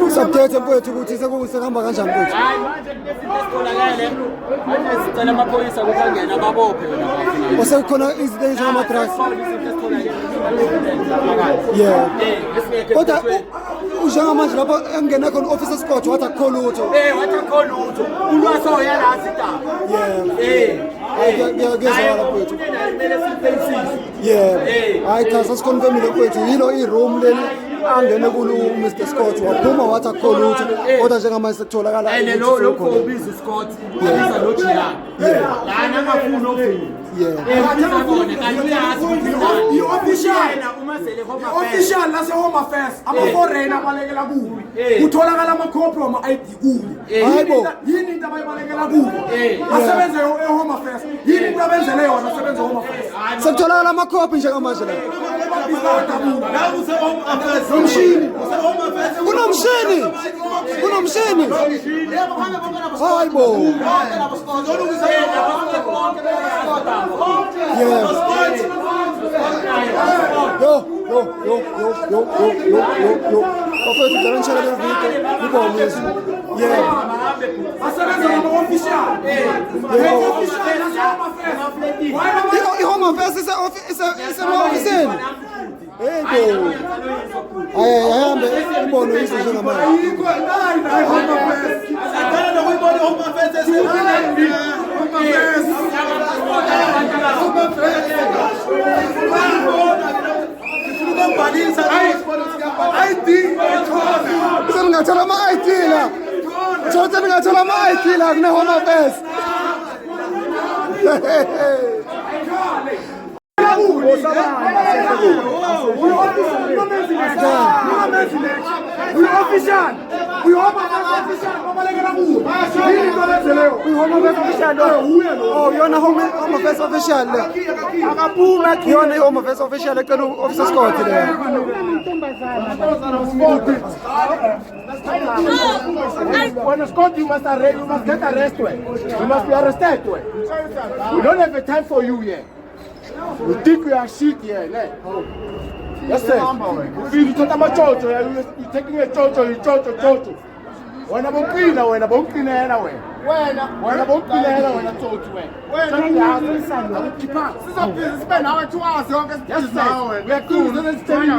Sabukhethe mfowethu ukuthi sekuhamba kanjani mfowethu? Hayi manje kunezinto ezitholakele. Manje sicela amaphoyisa ukuthi angene ababophe wena bafuna. Osekukhona izinto ezinjengama-drugs. Yeah. Kodwa njengamanje lapho engena khona officer escort wathi akukho lutho. Wathi akukho lutho. Ulwaso uyalazi indaba. Ngiyazwala mfowethu. Kumele sibhekisise. Hayi cha sasikonfirmile mfowethu yilo i-room leli angene kulo Mr Scott waphuma wathi akukho lutho kodwa njengamanje sekutholakala and lo ubiza uScott ubiza lo Gia lana angafuni ovini official lase home affairs ama-foreign abalekela kubo kutholakala amakhophi wama-ID kubo yini into abayibalekela kubo asebenze e-home affairs yini into abenzele yona asebenze e-home affairs sekutholakala amakhophi njengamanje la kunomshini hayi bo bafethu ngiyanishela le video ngibonisa asebenza ngama-official i-home affairs ise-ofisini ahambe ibone izinto njengamanje seningathola ama-ID la thote ningathola ama-ID la kune-home affairs yona home affairs official le yona i-home affairs official ecela u-officer Scott le when it's caught, you must get arrested. You must be arrested. We don't have a time for you here. We think we are shit here. Yes, sir. You take a chocho, you're taking a chocho, you chocho. When I'm clean, when I'm clean anyway. When I'm clean anyway, when I'm told to win. When I'm keep up. Spend our 2 hours, yes, sir. We are cool. Let's tell you,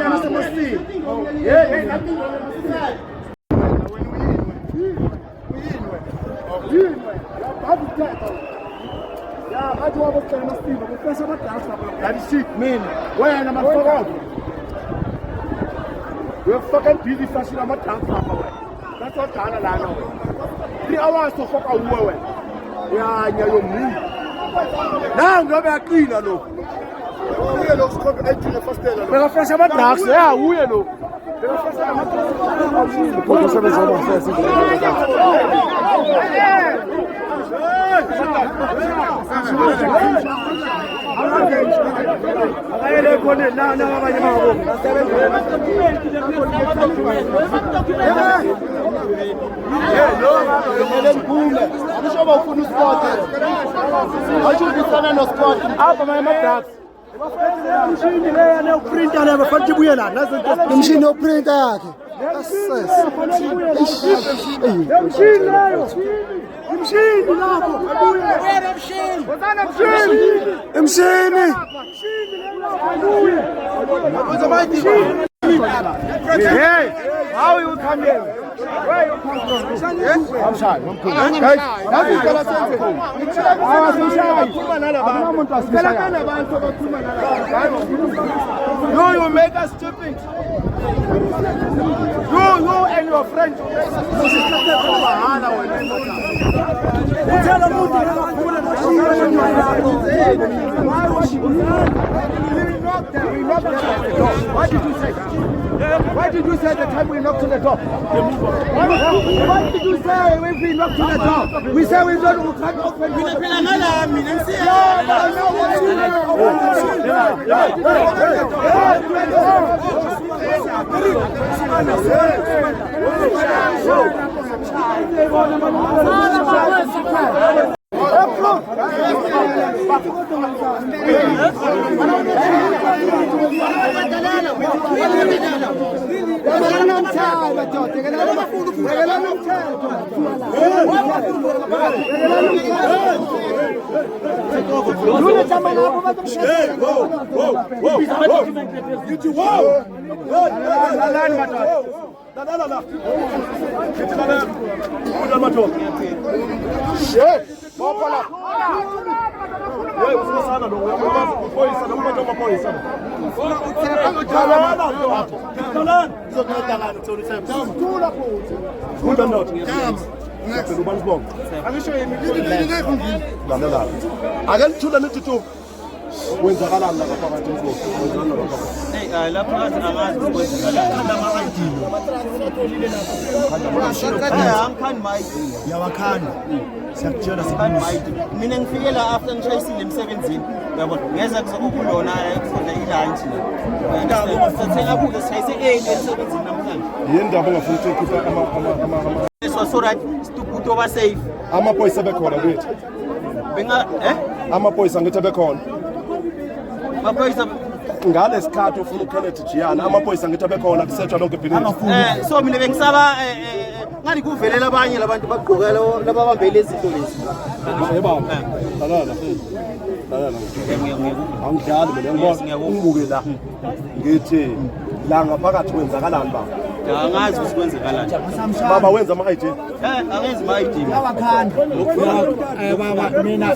we're fucking busy fashion. I'm a transfer. That's what China now. 3 hours to fuck away. Yeah, you're me. Now, I'm not clean. No. We are not going to the first day. We're fresh about drugs. Yeah, we are. imshini yokuprinta yakhe Hey, how you come here? Where you come from? I'm shy. I'm cool. Guys, that's what I'm saying. You make us stupid. You and your friend. Why did you say? Why did you say the time we knocked to the door? What did you say when we knocked to the door? We say we don't can't open the door. Akanithula nithi tu wenzakalani la ngaphakathi emfoko wenzani la ngaphakathi lapha ngathi angazi ukwenzakalani angikhani mayidi yawakhanda siyakutshela angikhani mayidi mina ngifike la after ngishayisile emsebenzini yabona ngeza kuzokulona kufunda ilunch sathenga kudla sishayise emsebenzini namhlanje yindaba ongafuna ukukhipha ama so right to ba safe amaphoyisa bekhona kwethu benga amaphoyisa ngithi bekhona maphoyisa ngalesikhathi ufuna ukukheletha jiyana amaphoyisa ngithi bekhona kusethwa lonke ibhiningi so mina bengisaba ngani kuvelela abanye labantu bagqoka lababambe lezi zinto lezi yebaba lalala angidlali mina ngibona ungibuke la ngithi la ngaphakathi kwenzakalani baba angazi ukuthi kwenzakalani baba wenza ama-ID angenzi ama-ID baba mina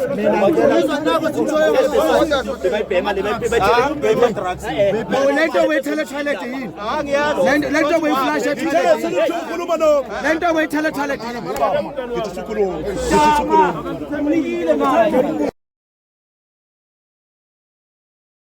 lento wethalethalet yini lento weyiflasha ukhuluma no lento weyithalethalet yini ngithi sikhuluma